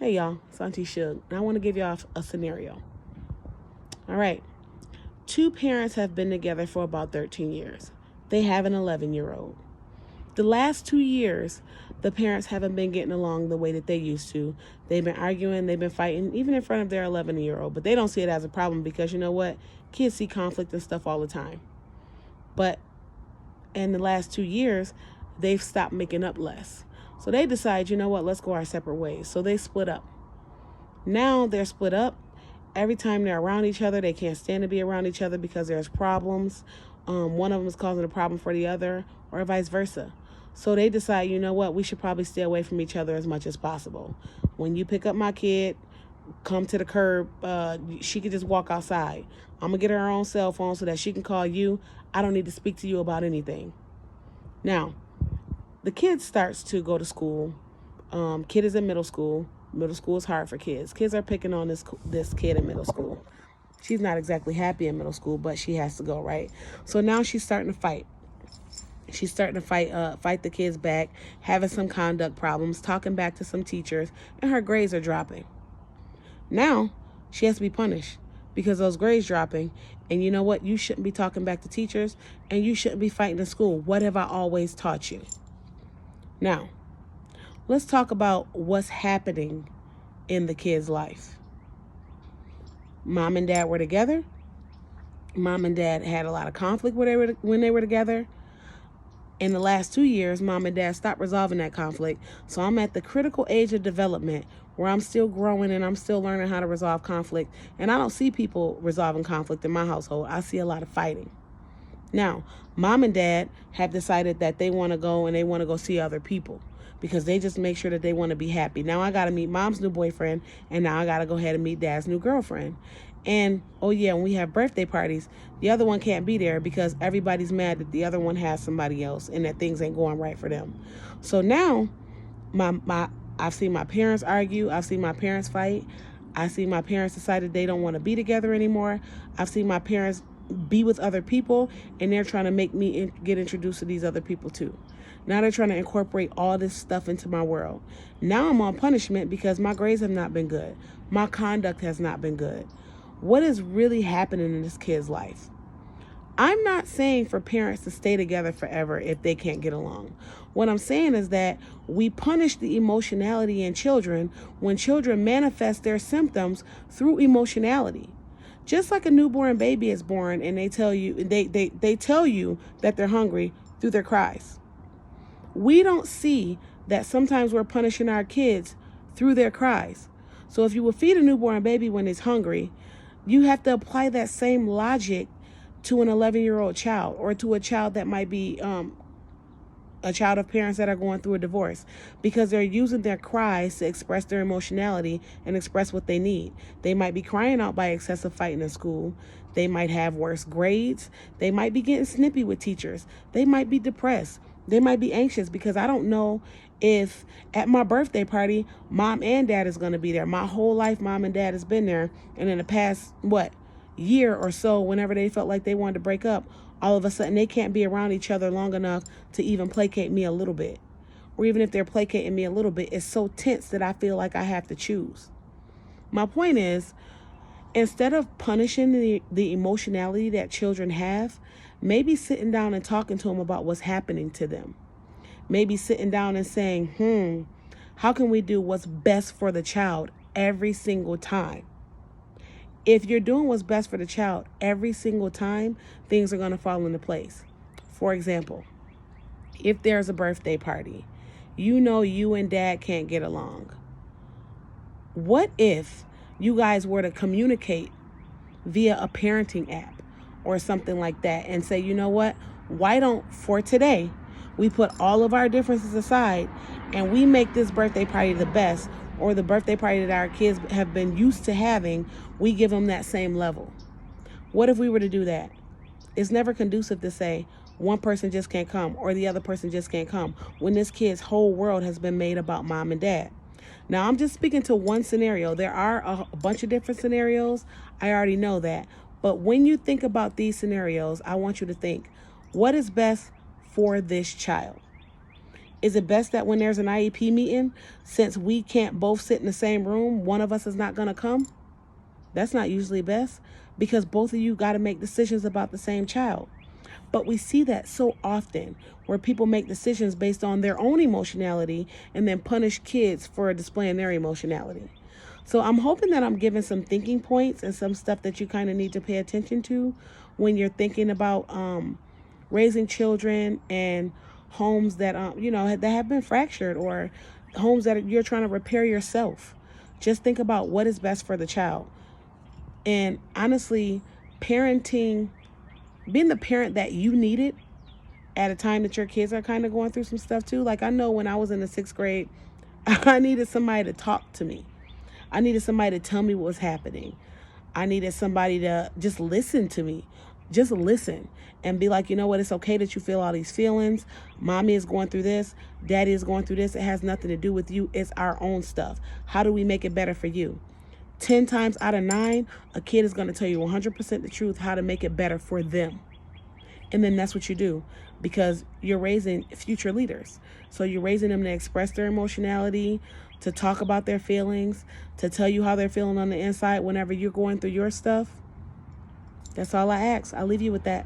Hey y'all, it's Auntie Sug, and I want to give y'all a scenario. All right, two parents have been together for about 13 years. They have an 11-year-old. The last 2 years, the parents haven't been getting along the way that they used to. They've been arguing, they've been fighting, even in front of their 11-year-old, but they don't see it as a problem because you know what? Kids see conflict and stuff all the time. But in the last 2 years, they've stopped making up less. So they decide, you know what, let's go our separate ways. So they split up. Now they're split up. Every time they're around each other, they can't stand to be around each other because there's problems. One of them is causing a problem for the other, or vice versa. So they decide, you know what, we should probably stay away from each other as much as possible. When you pick up my kid, come to the curb, she can just walk outside. I'm going to get her own cell phone so that she can call you. I don't need to speak to you about anything. Now, the kid starts to go to school. Kid is in middle school. Middle school is hard for kids. Kids are picking on this kid in middle school. She's not exactly happy in middle school, but she has to go, right? So now she's starting to fight. She's starting to fight the kids back, having some conduct problems, talking back to some teachers, and her grades are dropping. Now she has to be punished because those grades dropping. And you know what? You shouldn't be talking back to teachers, and you shouldn't be fighting in school. What have I always taught you? Now, let's talk about what's happening in the kid's life. Mom and dad were together. Mom and dad had a lot of conflict when they were together. In the last 2 years, mom and dad stopped resolving that conflict. So I'm at the critical age of development where I'm still growing and I'm still learning how to resolve conflict. And I don't see people resolving conflict in my household. I see a lot of fighting. Now, mom and dad have decided that they want to go see other people because they just make sure that they want to be happy. Now I got to meet mom's new boyfriend, and now I got to go ahead and meet dad's new girlfriend. And, oh yeah, when we have birthday parties, the other one can't be there because everybody's mad that the other one has somebody else and that things ain't going right for them. So now, I've seen my parents argue. I've seen my parents fight. I've seen my parents decide that they don't want to be together anymore. I've seen my parents be with other people, and they're trying to make me get introduced to these other people too. Now they're trying to incorporate all this stuff into my world. Now I'm on punishment because my grades have not been good. My conduct has not been good. What is really happening in this kid's life? I'm not saying for parents to stay together forever if they can't get along. What I'm saying is that we punish the emotionality in children when children manifest their symptoms through emotionality. Just like a newborn baby is born and they tell you that they're hungry through their cries. We don't see that sometimes we're punishing our kids through their cries. So if you will feed a newborn baby when it's hungry, you have to apply that same logic to an 11-year-old child or to a child that might be a child of parents that are going through a divorce, because they're using their cries to express their emotionality and express what they need. They might be crying out by excessive fighting in school. They might have worse grades. They might be getting snippy with teachers. They might be depressed. They might be anxious because I don't know if at my birthday party, mom and dad is going to be there. My whole life, mom and dad has been there. And in the past, year or so, whenever they felt like they wanted to break up, all of a sudden they can't be around each other long enough to even placate me a little bit. Or even if they're placating me a little bit, it's so tense that I feel like I have to choose. My point is, instead of punishing the emotionality that children have, maybe sitting down and talking to them about what's happening to them. Maybe sitting down and saying, how can we do what's best for the child every single time? If you're doing what's best for the child every single time, things are going to fall into place. For example, if there's a birthday party, you know you and dad can't get along. What if you guys were to communicate via a parenting app or something like that and say, you know what, why don't, for today, we put all of our differences aside and we make this birthday party the best, or the birthday party that our kids have been used to having, we give them that same level. What if we were to do that? It's never conducive to say one person just can't come or the other person just can't come when this kid's whole world has been made about mom and dad. Now, I'm just speaking to one scenario. There are a bunch of different scenarios. I already know that. But when you think about these scenarios, I want you to think, what is best for this child? Is it best that when there's an IEP meeting, since we can't both sit in the same room, one of us is not going to come? That's not usually best, because both of you got to make decisions about the same child. But we see that so often, where people make decisions based on their own emotionality and then punish kids for displaying their emotionality. So I'm hoping that I'm giving some thinking points and some stuff that you kind of need to pay attention to when you're thinking about raising children and homes that that have been fractured, or homes that you're trying to repair yourself. Just think about what is best for the child. And honestly, parenting, being the parent that you needed at a time that your kids are kind of going through some stuff too. Like, I know when I was in the 6th grade, I needed somebody to talk to me. I needed somebody to tell me what was happening. I needed somebody to just listen to me. Just listen and be like, you know what? It's okay that you feel all these feelings. Mommy is going through this. Daddy is going through this. It has nothing to do with you. It's our own stuff. How do we make it better for you? 10 times out of 9, a kid is going to tell you 100% the truth, how to make it better for them. And then that's what you do, because you're raising future leaders. So you're raising them to express their emotionality, to talk about their feelings, to tell you how they're feeling on the inside whenever you're going through your stuff. That's all I ask. I'll leave you with that.